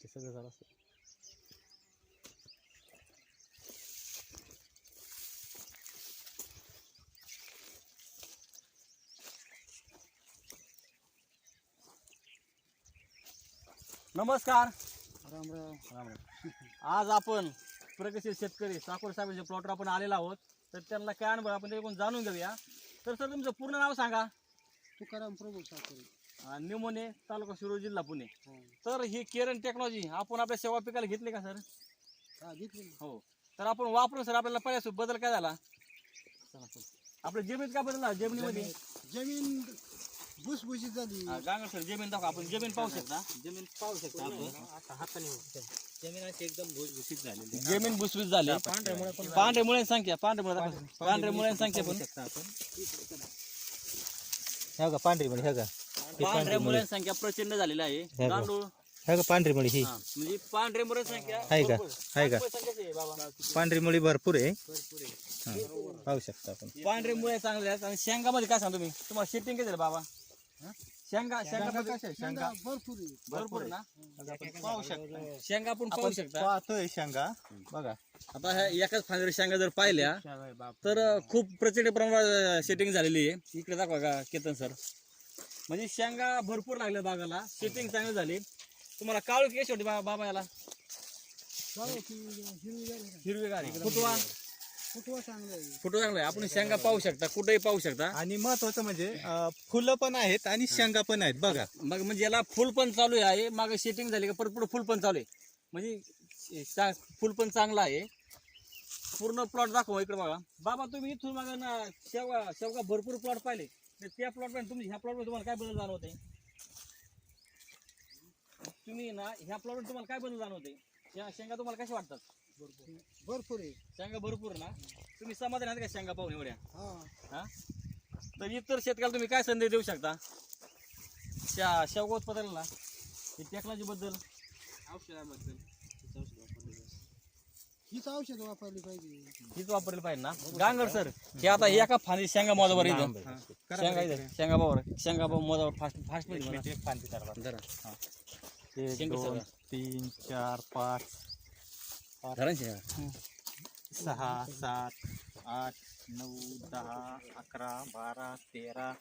ते सगळं झालं असतं. नमस्कार. राम राम. राम राम. आज आपण प्रगतशील शेतकरी साकोर साहेबांच्या प्लॉटवर आपण आलेलो आहोत. तर त्यांना काय अनुभव आपण त्याच्याकडून जाणून घेऊया. तर सर तुमचं पूर्ण नाव सांगा. तुकाराम प्रभू साखरे. निमोने, तालुका शिरूर, जिल्हा पुणे. हा. तर ही केरन टेक्नॉलॉजी आपण आपल्या सेवा पिकाला घेतली का सर? हा घेतली ना. हो. तर आपण वापरून सर आपल्याला पहिल्या बदल काय झाला? आपल्या जमीन काय बदलला? जमिनीमध्ये जमीन भुसभुशीत झाली. गांगर सर जमीन दाखवा. आपण जमीन पाहू शकता. जमीन पाहू शकता आपण आता हाताने जमीन अशी एकदम भुसभुशीत झालेली आहे. जमीन भुसभुशीत झाली. पांढऱ्या मुळ्यांची संख्या पांढऱ्या मुळ्यांची संख्या पण ह्या का पांढरी मुळी, ह्या का पांढऱ्या मुळ्यांची संख्या प्रचंड झालेली आहे. गांडूळ ह्या का पांढरी मुळी ही म्हणजे पांढऱ्या मुळ्यांची संख्या आहे का? भरपूर. आहे का? पांढऱ्या मुळ्यांची संख्या आहे बाबा. पांढरी मुळी भरपूर आहे. हा, पाहू शकता आपण. पांढरे मुळे चांगले आहेत. आणि शेंगामध्ये काय सांगतो मी तुम्हाला शेटिंग किती बाबा? शेंगा शेंगा कशा आहे? शेंगा भरपूर आहे. भरपूर ना. आपण पाहू शकता. शेंगा आपण पाहू शकता. पाहतोय शेंगा बघा. आता ह्या एकाच फांदीवर शेंगा जर पाहिल्या तर खूप प्रचंड प्रमाणात सेटिंग झालेली आहे. इकडे दाखवा का केतन सर. म्हणजे शेंगा भरपूर लागल्या बागाला. सेटिंग चांगली झाली. तुम्हाला काळू केस होती बाबा याला? जाऊ की हिरवी झाली ना. हिरवीगार फुटवा फुटवा चांगला आहे. फुटवा चांगला आहे. आपण शेंगा पाहू शकता. कुठेही पाहू शकता. आणि महत्वाचं म्हणजे फुलं पण आहेत आणि शेंगा पण आहेत बघा. मग म्हणजे याला फुल पण चालू आहे. मागे सेटिंग झाली का परत पुढे फुल पण चालू आहे. म्हणजे फुल पण चांगला आहे. पूर्ण प्लॉट दाखवा इकडे बघा. बाबा तुम्ही इथून मागे ना शेवगा भरपूर प्लॉट पाहिले. तर त्या प्लॉट मध्ये तुम्ही ह्या प्लॉट मध्ये तुम्हाला काय बदल जाणवते? तुम्ही ना ह्या प्लॉट मध्ये तुम्हाला काय बदल जाणवते? शेंगा तुम्हाला कशा वाटतात? भरपूर आहे. शेंगा भरपूर ना. तुम्ही समाधान आहात का शेंगा पाहून एवढ्या? हा. हा. तर इतर शेतकऱ्याला तुम्ही काय संदेश देऊ शकता शेवगा उत्पादनाला, टेक्नॉलॉजी बद्दल, औषधाबद्दल? हीच औषध वापरली पाहिजे. हीच वापरली पाहिजे ना. गांगर सर हे आता एका फांदी शेंगा मोजावर इथं शेंगा इथं शेंगा बावर शेंगा मोजावर फास्ट फास्ट मध्ये एक फांदी करा जरा. 1 शेंगा 2 सगळं. 3 4 5 धरा शेंगा. 6 7 8 9 10 11 12 13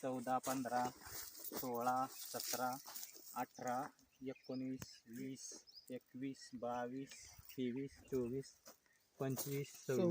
14 15 16 17 18 19 20 21 22 23 24 25 26